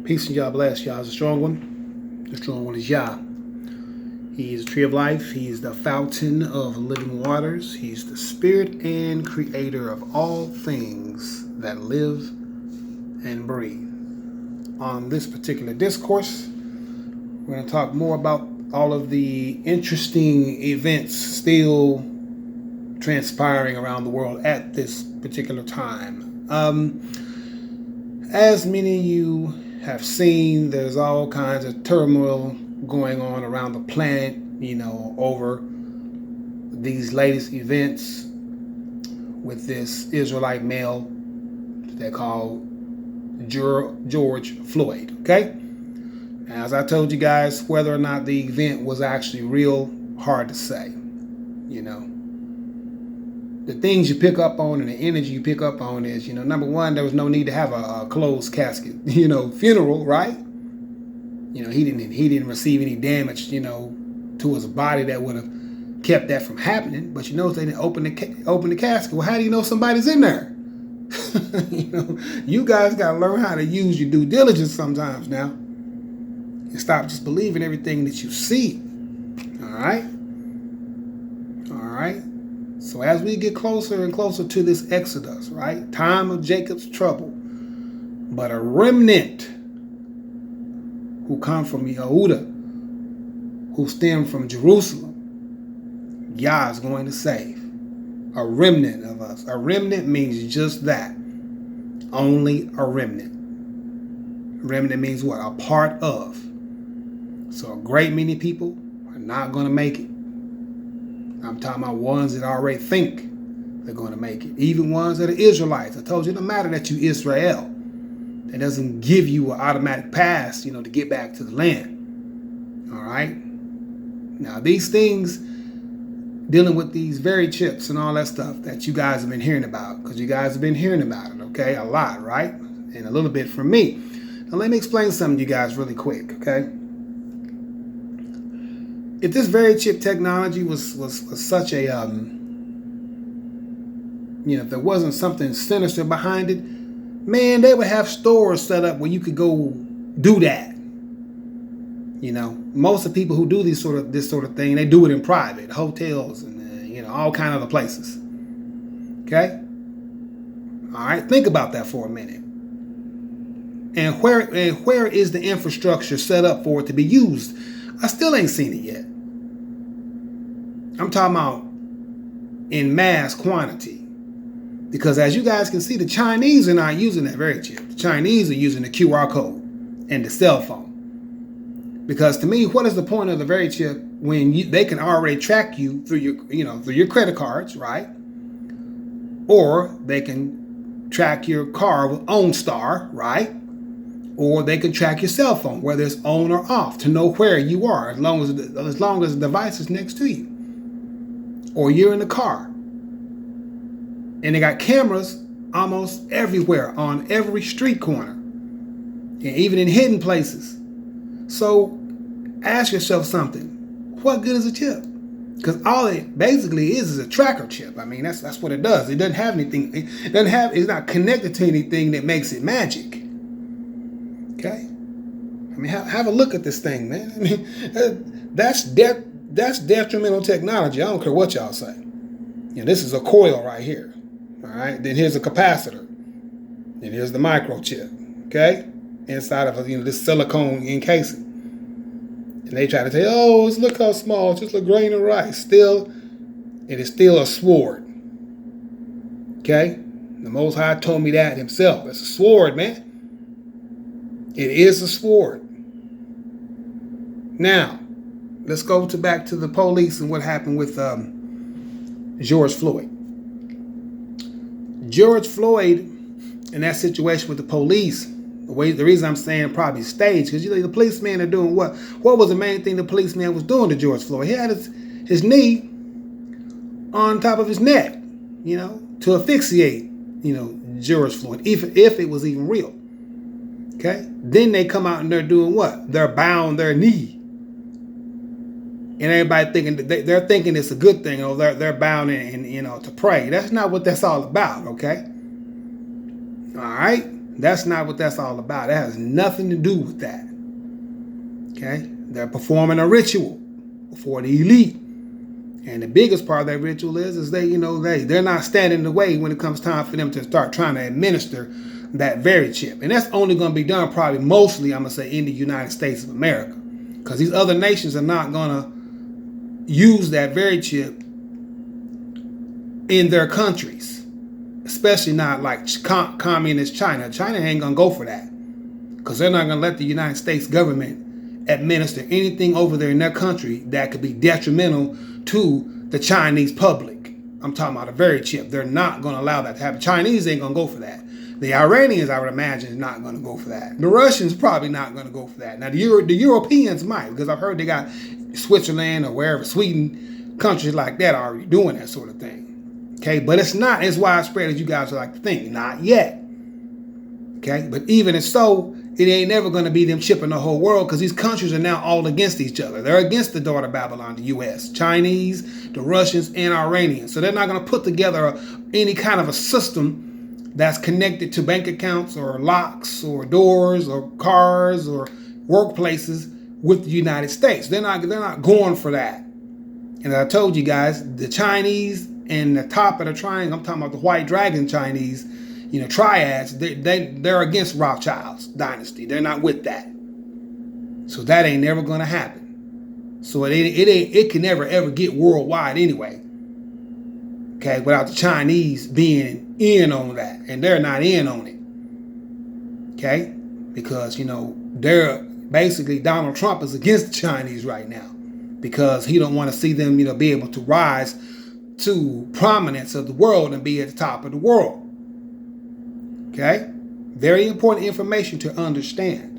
Peace and Yah bless. Yah is a strong one. The strong one is Yah. He is the tree of life. He is the fountain of living waters. He's the spirit and creator of all things that live and breathe. On this particular discourse, we're going to talk more about all of the interesting events still transpiring around the world at this particular time. As many of you have seen, there's all kinds of turmoil going on around the planet, over these latest events with this Israelite male they call George Floyd, okay? As I told you guys, whether or not the event was actually real, hard to say, The things you pick up on and the energy you pick up on is, number one, there was no need to have a closed casket, funeral, right? He didn't receive any damage, to his body that would have kept that from happening. But they didn't open the casket. Well, how do you know somebody's in there? You guys got to learn how to use your due diligence sometimes now, and stop just believing everything that you see. All right. So as we get closer and closer to this Exodus, right, time of Jacob's trouble, but a remnant who come from Yehuda, who stem from Jerusalem, Yah is going to save. A remnant of us. A remnant means just that. Only a remnant. Remnant means what? A part of. So a great many people are not going to make it. I'm talking about ones that already think they're going to make it. Even ones that are Israelites. I told you, it doesn't matter that you Israel. That doesn't give you an automatic pass, to get back to the land. All right? Now, these things, dealing with these very chips and all that stuff that you guys have been hearing about, because you guys have been hearing about it, okay? A lot, right? And a little bit from me. Now, let me explain something to you guys really quick, okay? If this very chip technology was such a, if there wasn't something sinister behind it, man, they would have stores set up where you could go do that. Most of the people who do this sort of thing, they do it in private, hotels and all kind of other places. Okay? All right, think about that for a minute. And where is the infrastructure set up for it to be used? I still ain't seen it yet. I'm talking about in mass quantity. Because as you guys can see, the Chinese are not using that very chip. The Chinese are using the QR code and the cell phone. Because to me, what is the point of the very chip when they can already track you through your credit cards, right? Or they can track your car with OnStar, right? Or they can track your cell phone, whether it's on or off, to know where you are, as long as the device is next to you, or you're in the car. And they got cameras almost everywhere, on every street corner, and even in hidden places. So ask yourself something. What good is a chip? Because all it basically is a tracker chip. I mean, that's what it does. It doesn't have anything. It's not connected to anything that makes it magic. Okay? I mean, have a look at this thing, man. I mean, that's detrimental technology. I don't care what y'all say. This is a coil right here. All right? Then here's a capacitor. Then here's the microchip. Okay? Inside of this silicone encasing. And they try to tell you, look how small, just a grain of rice. Still, it is still a sword. Okay? The Most High told me that himself. It's a sword, man. It is a sword. Now, let's go back to the police and what happened with George Floyd. George Floyd, in that situation with the police, the reason I'm saying probably staged, because the policemen are doing what? What was the main thing the policeman was doing to George Floyd? He had his knee on top of his neck, to asphyxiate, George Floyd, if it was even real. Okay? Then they come out and they're doing what? They're bowing their knee. And everybody thinking they're thinking it's a good thing, or they're bowing and to pray. That's not what that's all about, okay? All right? That's not what that's all about. It has nothing to do with that. Okay? They're performing a ritual for the elite. And the biggest part of that ritual is they're not standing in the way when it comes time for them to start trying to administer that very chip. And that's only going to be done probably mostly, I'm going to say, in the United States of America. Because these other nations are not going to use that very chip in their countries. Especially not like communist China. China ain't going to go for that. Because they're not going to let the United States government administer anything over there in their country that could be detrimental to the Chinese public. I'm talking about a very chip. They're not going to allow that to happen. Chinese ain't going to go for that. The Iranians, I would imagine, is not going to go for that. The Russians probably not going to go for that. Now, the Europeans might, because I've heard they got Switzerland or wherever, Sweden, countries like that are already doing that sort of thing. Okay, but it's not as widespread as you guys would like to think. Not yet. Okay, but even if so, it ain't never going to be them chipping the whole world because these countries are now all against each other. They're against the daughter Babylon, the U.S., Chinese, the Russians, and Iranians. So they're not going to put together any kind of a system that's connected to bank accounts or locks or doors or cars or workplaces with the United States. They're not going for that. And as I told you guys, the Chinese and the top of the triangle, I'm talking about the White Dragon Chinese, triads, they're against Rothschild's dynasty. They're not with that. So that ain't never going to happen. So it can never ever get worldwide anyway. Okay, without the Chinese being in on that, and they're not in on it. Okay, because they're basically Donald Trump is against the Chinese right now because he don't want to see them be able to rise to prominence of the world and be at the top of the world. Okay? Very important information to understand.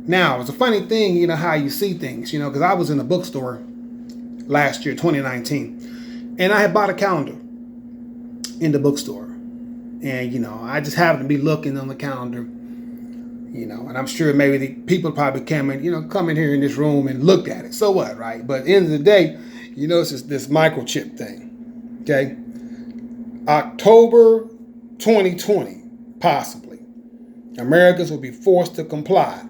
Now, it's a funny thing, how you see things, because I was in a bookstore last year, 2019, and I had bought a calendar in the bookstore. And, I just happened to be looking on the calendar, and I'm sure maybe the people probably come in here in this room and looked at it. So what, right? But at the end of the day, it's just this microchip thing. Okay? October 2020, possibly. Americans will be forced to comply.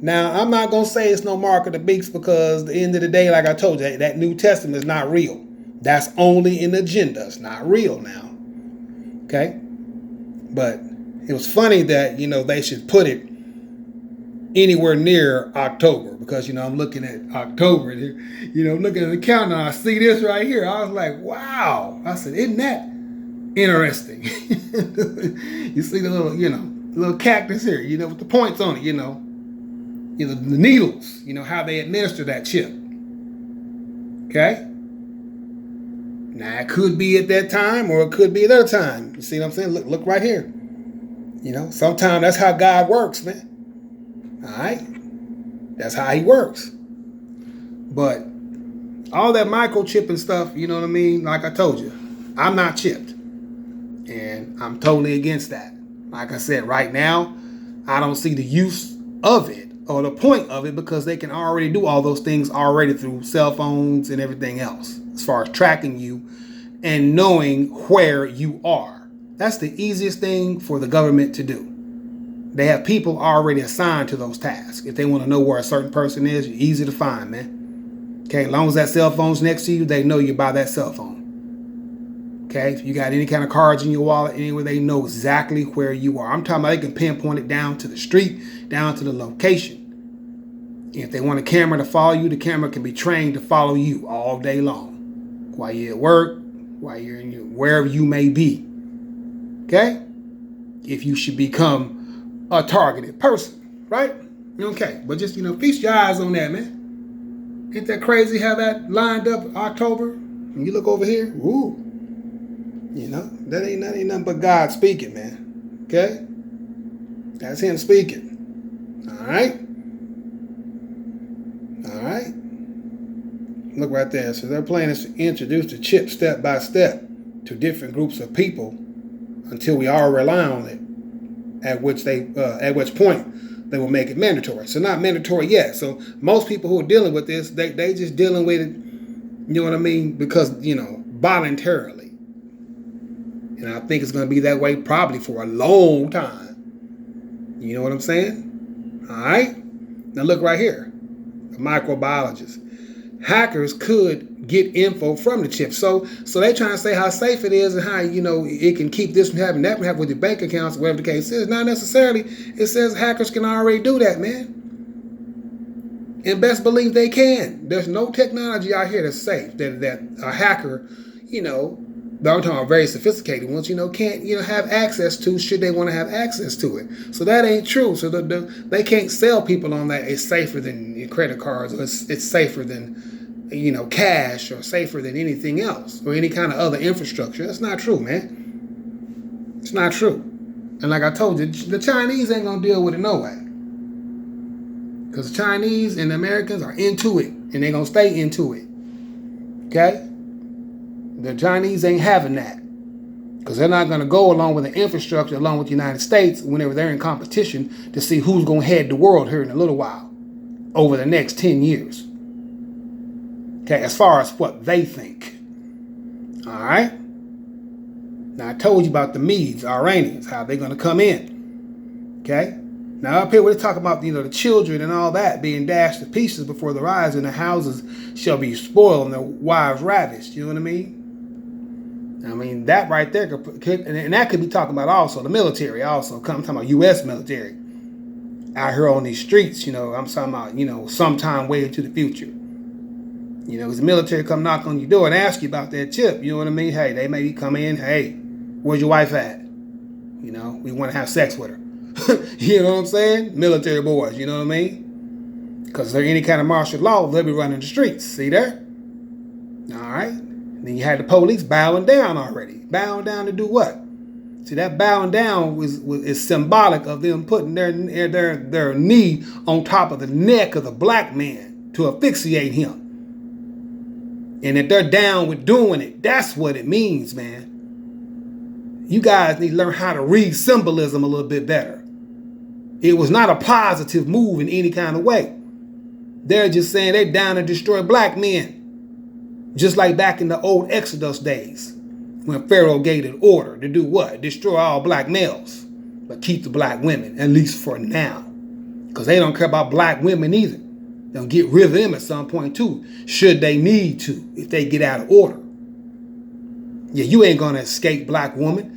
Now, I'm not going to say it's no mark of the beast because at the end of the day, like I told you, that New Testament is not real. That's only an agenda. It's not real now. Okay? But it was funny that, they should put it anywhere near October because, I'm looking at October here, looking at the calendar. I see this right here. I was like, wow. I said, isn't that interesting? You see the little cactus here, with the points on it, the needles, how they administer that chip. Okay? Now, it could be at that time or it could be another time. You see what I'm saying? Look right here. Sometimes that's how God works, man. All right? That's how he works. But all that microchipping stuff, you know what I mean? Like I told you, I'm not chipped. And I'm totally against that. Like I said, right now, I don't see the use of it or the point of it because they can already do all those things already through cell phones and everything else as far as tracking you and knowing where you are. That's the easiest thing for the government to do. They have people already assigned to those tasks. If they want to know where a certain person is, you're easy to find, man. Okay, as long as that cell phone's next to you, they know you by that cell phone. Okay, if you got any kind of cards in your wallet, anywhere, they know exactly where you are. I'm talking about they can pinpoint it down to the street, down to the location. If they want a camera to follow you, the camera can be trained to follow you all day long. While you're at work, while you're wherever you may be. Okay? If you should become a targeted person, right? Okay, but just, feast your eyes on that, man. Ain't that crazy how that lined up October? And you look over here, ooh. That ain't nothing but God speaking, man. Okay? That's him speaking. All right? All right? Look right there. So their plan is to introduce the chip step by step to different groups of people until we all rely on it, at which point they will make it mandatory. So not mandatory yet. So most people who are dealing with this, they just dealing with it, you know what I mean? Because, voluntarily. And I think it's going to be that way probably for a long time. You know what I'm saying? All right. Now look right here. The microbiologist. Hackers could get info from the chip. So they're trying to say how safe it is and how, it can keep this from happening, that from happening with your bank accounts, whatever the case is. Not necessarily. It says hackers can already do that, man. And best believe they can. There's no technology out here that's safe that a hacker, but I'm talking about very sophisticated ones, can't, have access to should they want to have access to it. So that ain't true. So they can't sell people on that it's safer than your credit cards, or it's safer than, cash, or safer than anything else, or any kind of other infrastructure. That's not true, man. It's not true. And like I told you, the Chinese ain't going to deal with it no way. Because the Chinese and the Americans are into it, and they're going to stay into it. Okay? The Chinese ain't having that. Because they're not going to go along with the infrastructure along with the United States whenever they're in competition to see who's going to head the world here in a little while over the next 10 years. Okay, as far as what they think. All right? Now, I told you about the Medes, Iranians, how they're going to come in. Okay? Now, up here, we're talking about, the children and all that being dashed to pieces before their eyes, and the houses shall be spoiled and their wives ravished. You know what I mean? That right there could and that could be talking about also the military. Also, I'm talking about U.S. military out here on these streets. I'm talking about sometime way into the future. As the military come knock on your door and ask you about that chip. You know what I mean? Hey, they maybe come in. Hey, where's your wife at? We want to have sex with her. You know what I'm saying? Military boys. You know what I mean? Because if there's any kind of martial law, they'll be running the streets. See there? All right. Then you had the police bowing down already. Bowing down to do what? See, that bowing down is symbolic of them putting their knee on top of the neck of the black man to asphyxiate him. And if they're down with doing it, that's what it means, man. You guys need to learn how to read symbolism a little bit better. It was not a positive move in any kind of way. They're just saying they're down to destroy black men. Just like back in the old Exodus days, when Pharaoh gave an order to do what? Destroy all black males, but keep the black women, at least for now. Because they don't care about black women either. They'll get rid of them at some point too, should they need to, if they get out of order. Yeah, you ain't gonna escape, black woman.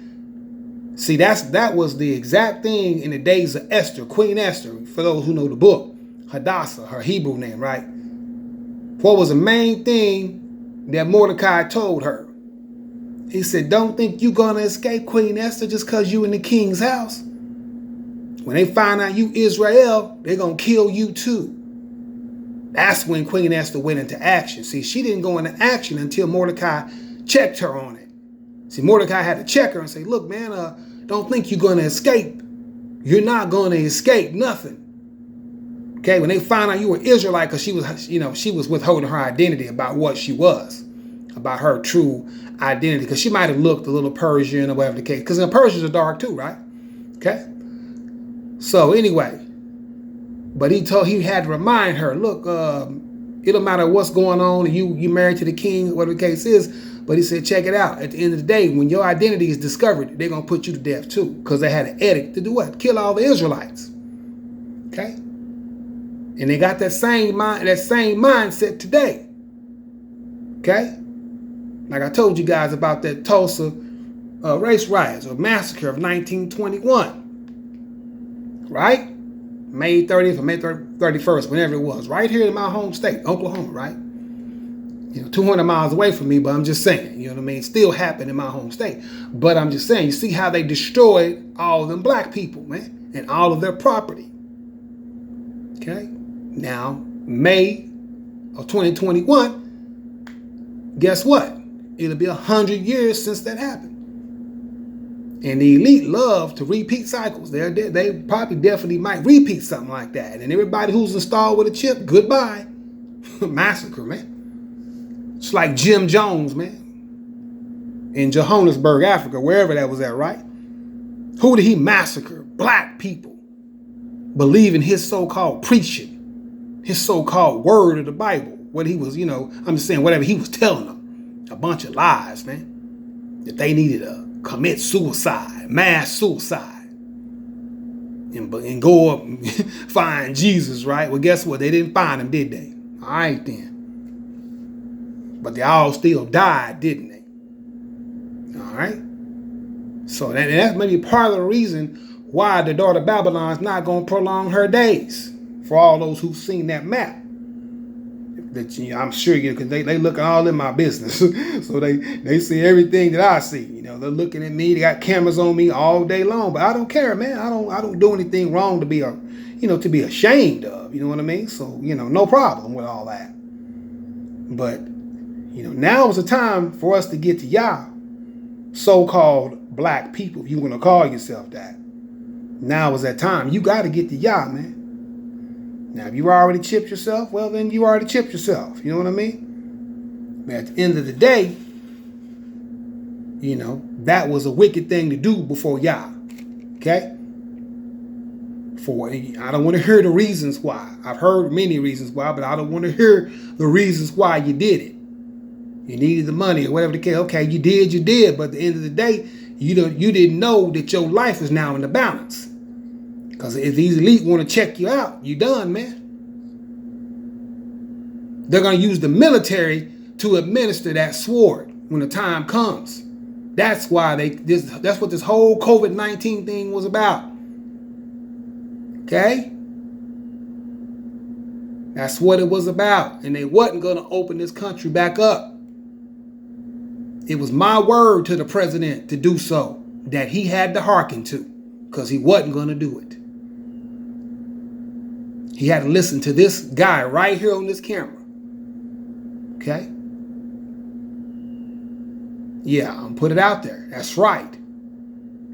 See, that was the exact thing in the days of Esther, Queen Esther, for those who know the book, Hadassah, her Hebrew name, right? What was the main thing that Mordecai told her? He said, don't think you're gonna escape, Queen Esther, just because you in the king's house. When they find out you Israel, they're gonna kill you too. That's when Queen Esther went into action. See, she didn't go into action until Mordecai checked her on it. See, Mordecai had to check her and say, look, man, don't think you're going to escape. You're not going to escape nothing. Okay, when they found out you were Israelite, because she was withholding her identity about what she was, about her true identity, because she might have looked a little Persian or whatever the case, because the Persians are dark too, right? Okay. So anyway, but he had to remind her, look, it don't matter what's going on, and you married to the king, whatever the case is. But he said, check it out. At the end of the day, when your identity is discovered, they're going to put you to death too. Because they had an edict to do what? Kill all the Israelites. Okay? And they got that same mindset today. Okay? Like I told you guys about that Tulsa race riots or massacre of 1921. Right? May 30th or May 31st, whenever it was. Right here in my home state, Oklahoma, right? 200 miles away from me, but I'm just saying, you know what I mean? It still happened in my home state. But I'm just saying, you see how they destroyed all of them black people, man, and all of their property. Okay? Now, May of 2021, guess what? It'll be 100 years since that happened. And the elite love to repeat cycles. They probably definitely might repeat something like that. And everybody who's installed with a chip, goodbye. Massacre, man. It's like Jim Jones, man, in Johannesburg, Africa, wherever that was at, right? Who did he massacre? Black people. Believing his so-called preaching, his so-called word of the Bible. What he was, I'm just saying, whatever he was telling them. A bunch of lies, man. That they needed to commit suicide, mass suicide. and go up and find Jesus, right? Well, guess what? They didn't find him, did they? All right, then. But they all still died, didn't they? All right? So that's maybe part of the reason why the daughter of Babylon is not going to prolong her days. For all those who've seen that map. That I'm sure because they look all in my business. So they see everything that I see. They're looking at me. They got cameras on me all day long. But I don't care, man. I don't do anything wrong to be to be ashamed of. You know what I mean? So, no problem with all that. But, now is the time for us to get to Yah, so-called black people, if you want to call yourself that. Now is that time. You got to get to Yah, man. Now, if you already chipped yourself, well, then you already chipped yourself. You know what I mean? But at the end of the day, that was a wicked thing to do before Yah. Okay? I don't want to hear the reasons why. I've heard many reasons why, but I don't want to hear the reasons why you did it. You needed the money or whatever the case. Okay, you did. But at the end of the day, you didn't know that your life is now in the balance. Because if these elite want to check you out, you done, man. They're going to use the military to administer that sword when the time comes. That's why that's what this whole COVID-19 thing was about. Okay? That's what it was about. And they wasn't going to open this country back up. It was my word to the president to do so, that he had to hearken to, because he wasn't going to do it. He had to listen to this guy right here on this camera. Okay? Yeah, I'm gonna put it out there. That's right.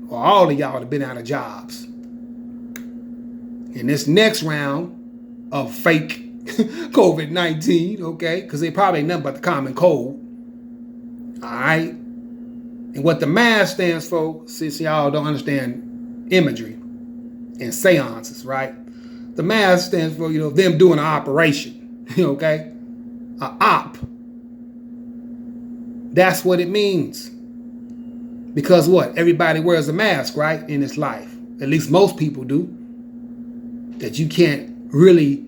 Or all of y'all would have been out of jobs. In this next round of fake COVID-19, okay? Because they probably ain't nothing but the common cold. All right? And what the mask stands for, since y'all don't understand imagery and seances, right? The mask stands for, them doing an operation, okay? An op. That's what it means. Because what? Everybody wears a mask, right? In this life. At least most people do. That you can't really,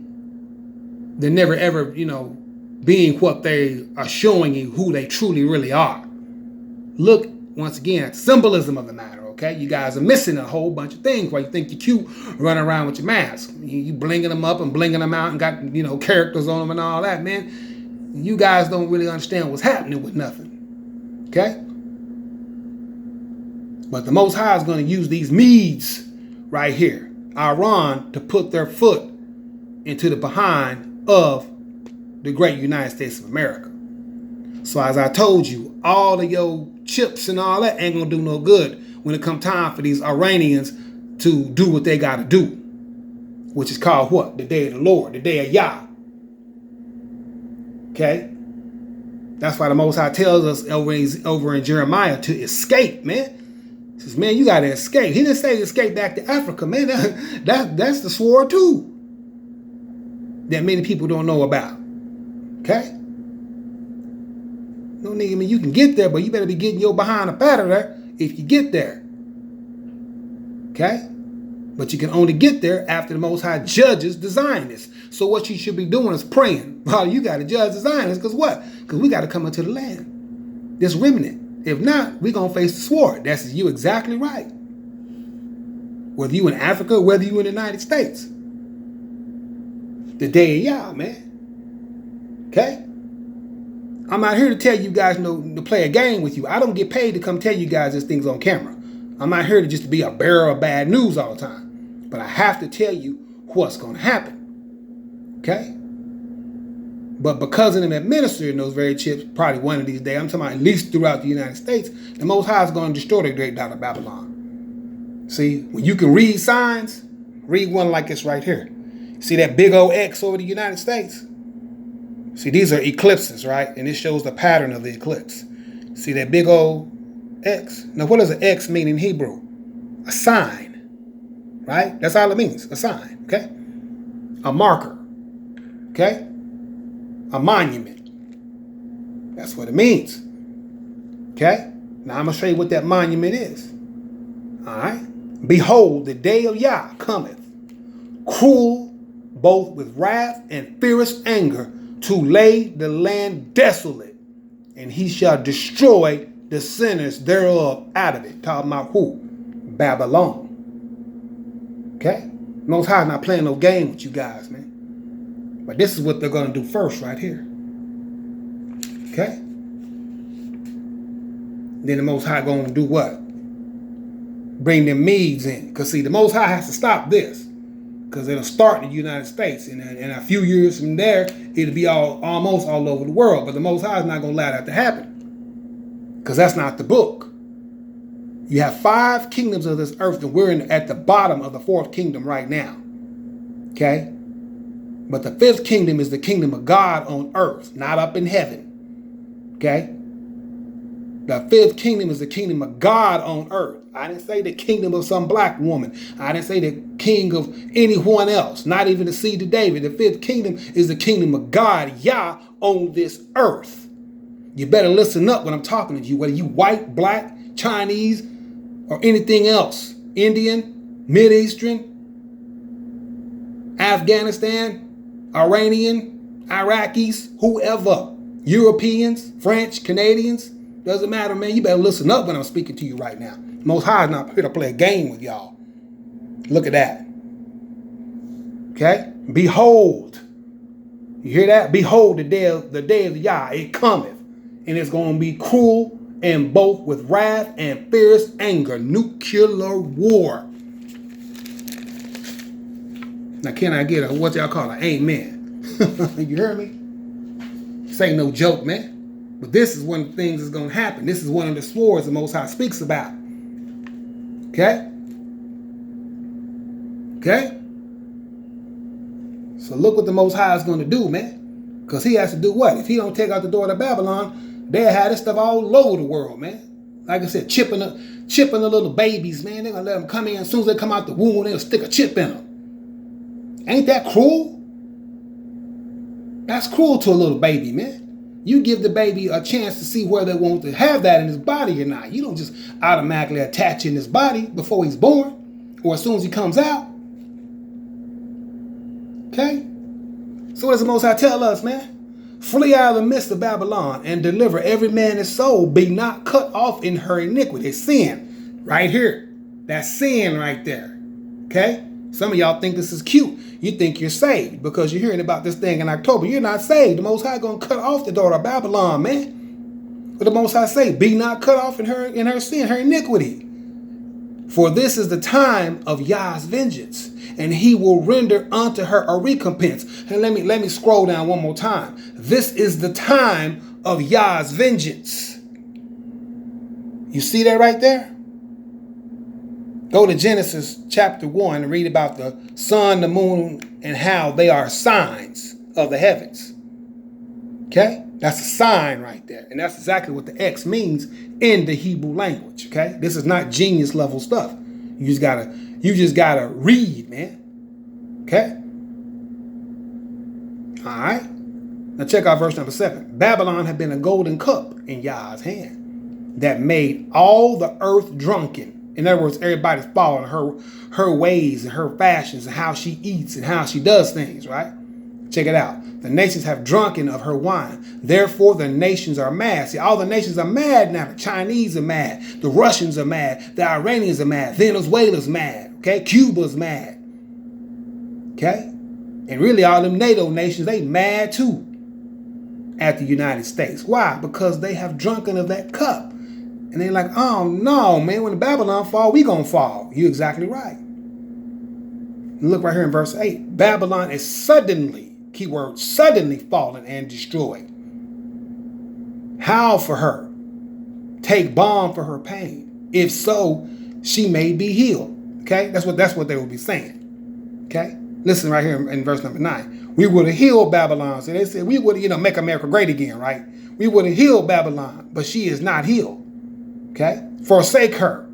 they're never ever, being what they are showing you who they truly really are. Look, once again, at the symbolism of the matter. Okay, you guys are missing a whole bunch of things while you think you're cute running around with your mask. You blinging them up and blinging them out and got, characters on them and all that, man. You guys don't really understand what's happening with nothing. Okay? But the Most High is going to use these Medes right here, Iran, to put their foot into the behind of the great United States of America. So as I told you, all of your chips and all that ain't going to do no good when it come time for these Iranians to do what they got to do, which is called what? The day of the Lord, the day of Yah. Okay? That's why the Most High tells us over in Jeremiah to escape, man. He says, man, you got to escape. He didn't say escape back to Africa, man. That's the sword too that many people don't know about. Okay? No need, you can get there, but you better be getting your behind up out of there if you get there. Okay? But you can only get there after the Most High judges the Zionists. So what you should be doing is praying. Well, you got to judge the Zionists. Because what? Because we got to come into the land. This remnant. If not, we're going to face the sword. That's you exactly right. Whether you in Africa or whether you in the United States. The day of Yah, man. Okay? I'm not here to tell you guys to play a game with you. I don't get paid to come tell you guys this thing's on camera. I'm not here to just be a bearer of bad news all the time. But I have to tell you what's going to happen. Okay? But because of them administering those very chips, probably one of these days, I'm talking about at least throughout the United States, the Most High is going to destroy the great daughter of Babylon. See, when you can read signs, read one like this right here. See that big old X over the United States? See, these are eclipses, right? And it shows the pattern of the eclipse. See that big old X? Now, what does an X mean in Hebrew? A sign, right? That's all it means, a sign, okay? A marker, okay? A monument. That's what it means, okay? Now, I'm going to show you what that monument is, all right? Behold, the day of Yah cometh, cruel, both with wrath and fierce anger, to lay the land desolate, and he shall destroy the sinners thereof out of it. Talking about who? Babylon. Okay? Most High not playing no game with you guys, man. But this is what they're going to do first right here. Okay? Then the Most High going to do what? Bring them Medes in. Because see, the Most High has to stop this. Because it'll start in the United States. And in a few years from there, it'll be almost all over the world. But the Most High is not going to allow that to happen. Because that's not the book. You have 5 kingdoms of this earth, and we're at the bottom of the 4th kingdom right now. Okay? But the 5th kingdom is the kingdom of God on earth, not up in heaven. Okay? The 5th kingdom is the kingdom of God on earth. I didn't say the kingdom of some black woman. I didn't say the king of anyone else, not even the seed of David. The 5th kingdom is the kingdom of God, Yah, on this earth. You better listen up when I'm talking to you, whether you white, black, Chinese, or anything else. Indian, Mid-Eastern, Afghanistan, Iranian, Iraqis, whoever. Europeans, French, Canadians. Doesn't matter, man. You better listen up when I'm speaking to you right now. Most High is not here to play a game with y'all. Look at that. Okay? Behold. You hear that? Behold, the day of Yah, it cometh. And it's going to be cruel and both with wrath and fierce anger. Nuclear war. Now, can I get a, what y'all call it? Amen. You hear me? This ain't no joke, man. But this is one of the things that's going to happen. This is one of the swords the Most High speaks about. Okay? Okay? So look what the Most High is going to do, man. Because he has to do what? If he don't take out the door to Babylon, they'll have this stuff all over the world, man. Like I said, chipping the little babies, man. They're going to let them come in. As soon as they come out the womb, they'll stick a chip in them. Ain't that cruel? That's cruel to a little baby, man. You give the baby a chance to see whether they want to have that in his body or not. You don't just automatically attach in his body before he's born or as soon as he comes out. Okay? So what does the Most High tell us, man? Flee out of the midst of Babylon and deliver every man his soul. Be not cut off in her iniquity. It's sin right here. That's sin right there. Okay? Some of y'all think this is cute. You think you're saved because you're hearing about this thing in October. You're not saved. The Most High going to cut off the daughter of Babylon, man. What the Most High say? Be not cut off in her sin, her iniquity. For this is the time of Yah's vengeance, and he will render unto her a recompense. And let me scroll down one more time. This is the time of Yah's vengeance. You see that right there? Go to Genesis chapter 1 and read about the sun, the moon, and how they are signs of the heavens. Okay? That's a sign right there. And that's exactly what the X means in the Hebrew language. Okay? This is not genius level stuff. You just gotta read, man. Okay? All right? Now check out verse number 7. Babylon had been a golden cup in Yah's hand that made all the earth drunken. In other words, everybody's following her ways and her fashions and how she eats and how she does things, right? Check it out. The nations have drunken of her wine. Therefore, the nations are mad. See, all the nations are mad now. The Chinese are mad. The Russians are mad. The Iranians are mad. Venezuela's mad. Okay? Cuba's mad. Okay? And really, all them NATO nations, they mad too at the United States. Why? Because they have drunken of that cup. And they're like, oh, no, man, when the Babylon fall, we gonna fall. You're exactly right. Look right here in verse 8. Babylon is suddenly, keyword, suddenly fallen and destroyed. Howl for her. Take balm for her pain. If so, she may be healed. Okay? That's what they will be saying. Okay? Listen right here in verse number 9. We would have healed Babylon. So they said we would, make America great again, right? We would have healed Babylon, but she is not healed. Okay? Forsake her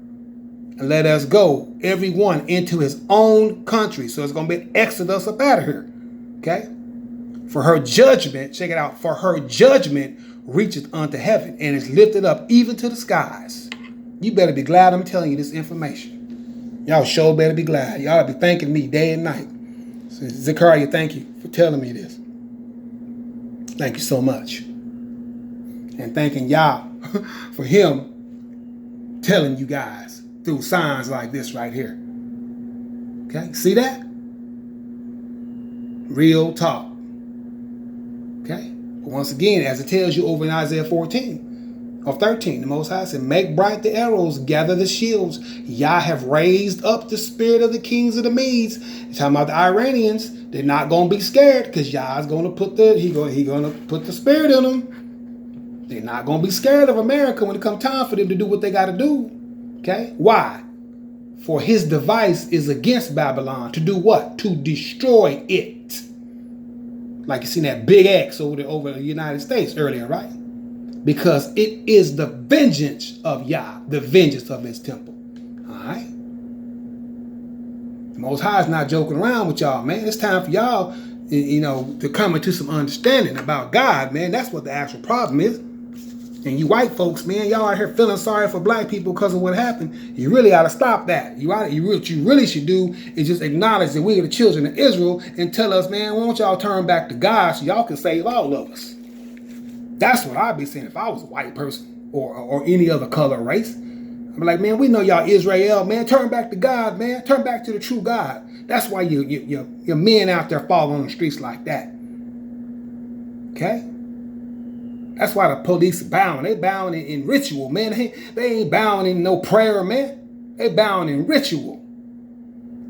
and let us go, everyone into his own country. So it's going to be an exodus up out of here. Okay? For her judgment, check it out, for her judgment reacheth unto heaven and is lifted up even to the skies. You better be glad I'm telling you this information. Y'all sure better be glad. Y'all be thanking me day and night. So, Zechariah, thank you for telling me this. Thank you so much. And thanking y'all for him telling you guys through signs like this right here. Okay, see that? Real talk. Okay, but once again, as it tells you over in Isaiah 14 or 13, the Most High said, make bright the arrows, gather the shields. Yah have raised up the spirit of the kings of the Medes. He's talking about the Iranians. They're not going to be scared because Yah's going to put he going to put the spirit in them. They're not going to be scared of America when it comes time for them to do what they got to do. Okay, why? For his device is against Babylon to do what? To destroy it. Like you seen that big X over the United States earlier, right? Because it is the vengeance of Yah, the vengeance of his temple. All right? The Most High is not joking around with y'all, man. It's time for y'all, to come into some understanding about God, man. That's what the actual problem is. And you white folks, man, y'all out here feeling sorry for black people because of what happened. You really ought to stop that. What you really should do is just acknowledge that we are the children of Israel and tell us, man, why don't y'all turn back to God so y'all can save all of us. That's what I'd be saying if I was a white person or any other color or race. I'd be like, man, we know y'all Israel, man. Turn back to God, man. Turn back to the true God. That's why your men out there fall on the streets like that. Okay? That's why the police are bound. They bound in ritual, man. They ain't bound in no prayer, man. They bound in ritual.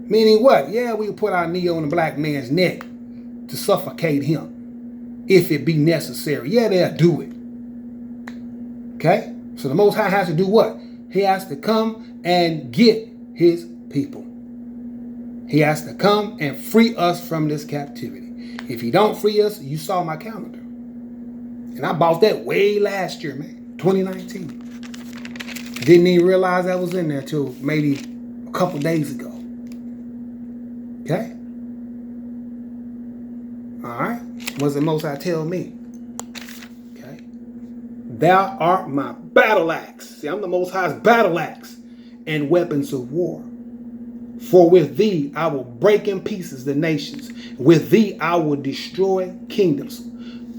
Meaning what? Yeah, we put our knee on the black man's neck to suffocate him if it be necessary. Yeah, they'll do it. Okay? So the Most High has to do what? He has to come and get his people. He has to come and free us from this captivity. If he don't free us, you saw my calendar. And I bought that way last year, man, 2019. Didn't even realize that was in there till maybe a couple days ago. Okay? All right? What's the Most High tell me? Okay? Thou art my battle axe. See, I'm the Most High's battle axe and weapons of war. For with thee I will break in pieces the nations. With thee I will destroy kingdoms.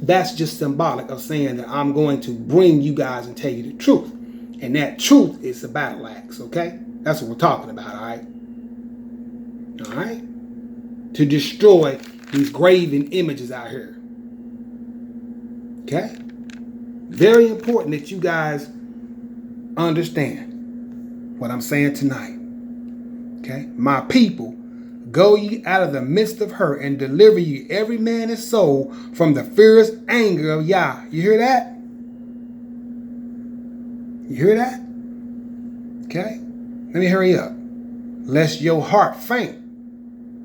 That's just symbolic of saying that I'm going to bring you guys and tell you the truth. And that truth is the battle axe, okay? That's what we're talking about, all right? All right? To destroy these graven images out here. Okay? Very important that you guys understand what I'm saying tonight. Okay? My people, go ye out of the midst of her and deliver ye every man his soul from the fierce anger of Yah. You hear that? You hear that? Okay? Let me hurry up. Lest your heart faint.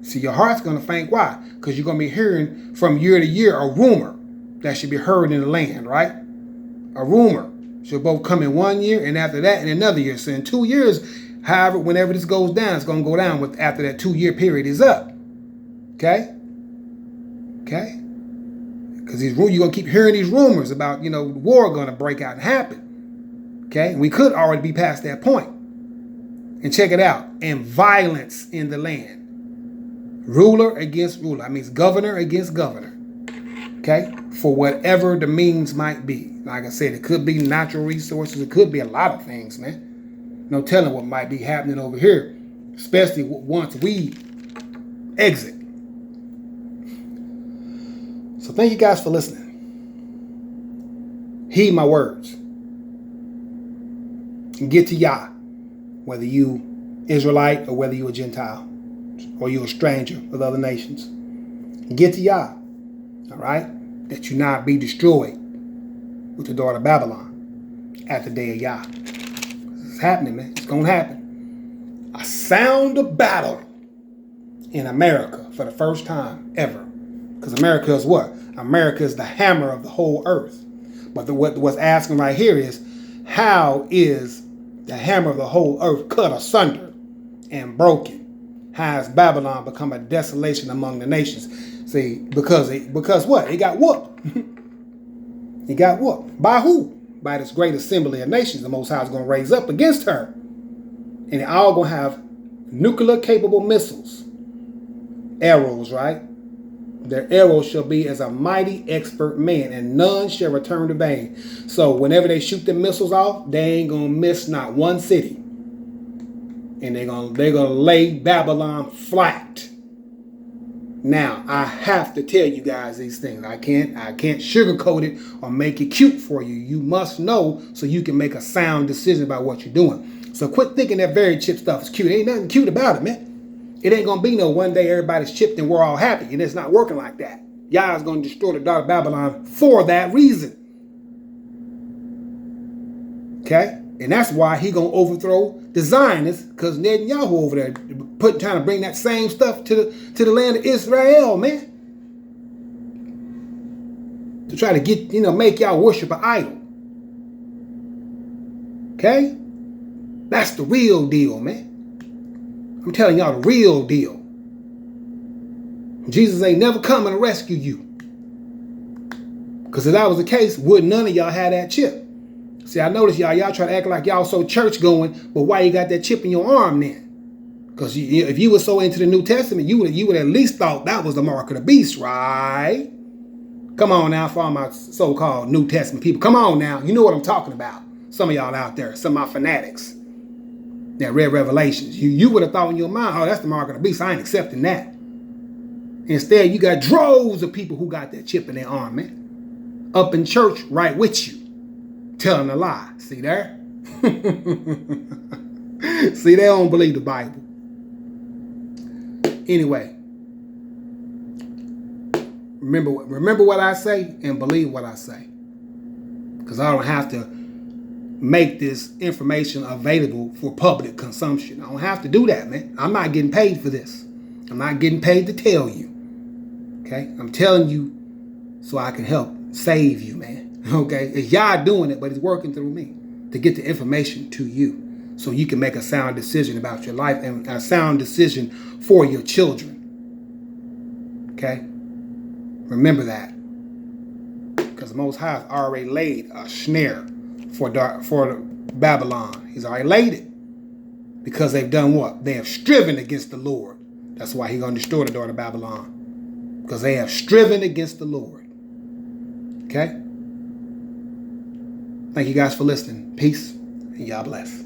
See, your heart's going to faint. Why? Because you're going to be hearing from year to year a rumor that should be heard in the land, right? A rumor should both come in 1 year and after that in another year. So in 2 years, however, whenever this goes down, it's going to go down after that 2 year period is up. Okay? Okay? Because you're going to keep hearing these rumors about, war going to break out and happen. Okay? And we could already be past that point. And check it out. And violence in the land. Ruler against ruler. That means governor against governor. Okay? For whatever the means might be. Like I said, it could be natural resources. It could be a lot of things, man. No telling what might be happening over here. Especially once we exit. So thank you guys for listening. Heed my words. And get to Yah. Whether you Israelite or whether you a Gentile. Or you a stranger of other nations. Get to Yah. All right? That you not be destroyed with the daughter of Babylon at the day of Yah. It's happening, man. It's going to happen. A sound of battle in America for the first time ever. Because America is what? America is the hammer of the whole earth. But what's asking right here is, how is the hammer of the whole earth cut asunder and broken? How has Babylon become a desolation among the nations? See, because what? It got whooped. It got whooped. By who? By this great assembly of nations the Most High is going to raise up against her. And they all going to have nuclear capable missiles, arrows, right? Their arrows shall be as a mighty expert man, and none shall return to vain. So whenever they shoot the missiles off, they ain't gonna miss not one city. And they're gonna lay Babylon flat. Now, I have to tell you guys these things. I can't sugarcoat it or make it cute for you. You must know so you can make a sound decision about what you're doing. So quit thinking that very chip stuff is cute. Ain't nothing cute about it, man. It ain't gonna be no one day everybody's chipped and we're all happy. And it's not working like that. Yah's gonna destroy the daughter of Babylon for that reason. Okay? And that's why he gonna overthrow the Zionists, because Netanyahu over there trying to bring that same stuff to the land of Israel, man. To try to get, make y'all worship an idol. Okay? That's the real deal, man. I'm telling y'all the real deal. Jesus ain't never coming to rescue you. Because if that was the case, would none of y'all have that chip? See, I notice y'all try to act like y'all so church going, but why you got that chip in your arm then? Because if you were so into the New Testament, you would at least thought that was the mark of the beast, right? Come on now, for all my so-called New Testament people. Come on now. You know what I'm talking about. Some of y'all out there, some of my fanatics that read Revelations. You would have thought in your mind, oh, that's the mark of the beast. I ain't accepting that. Instead, you got droves of people who got that chip in their arm, man. Up in church right with you. Telling a lie. See there? See, they don't believe the Bible. Anyway, remember what I say and believe what I say. Because I don't have to make this information available for public consumption. I don't have to do that, man. I'm not getting paid for this. I'm not getting paid to tell you. Okay? I'm telling you so I can help save you, man. Okay? It's y'all doing it, but it's working through me to get the information to you so you can make a sound decision about your life and a sound decision for your children. Okay? Remember that. Because the Most High has already laid a snare for Babylon. He's already laid it. Because they've done what? They have striven against the Lord. That's why he's going to destroy the daughter of Babylon. Because they have striven against the Lord. Okay? Thank you guys for listening. Peace and y'all bless.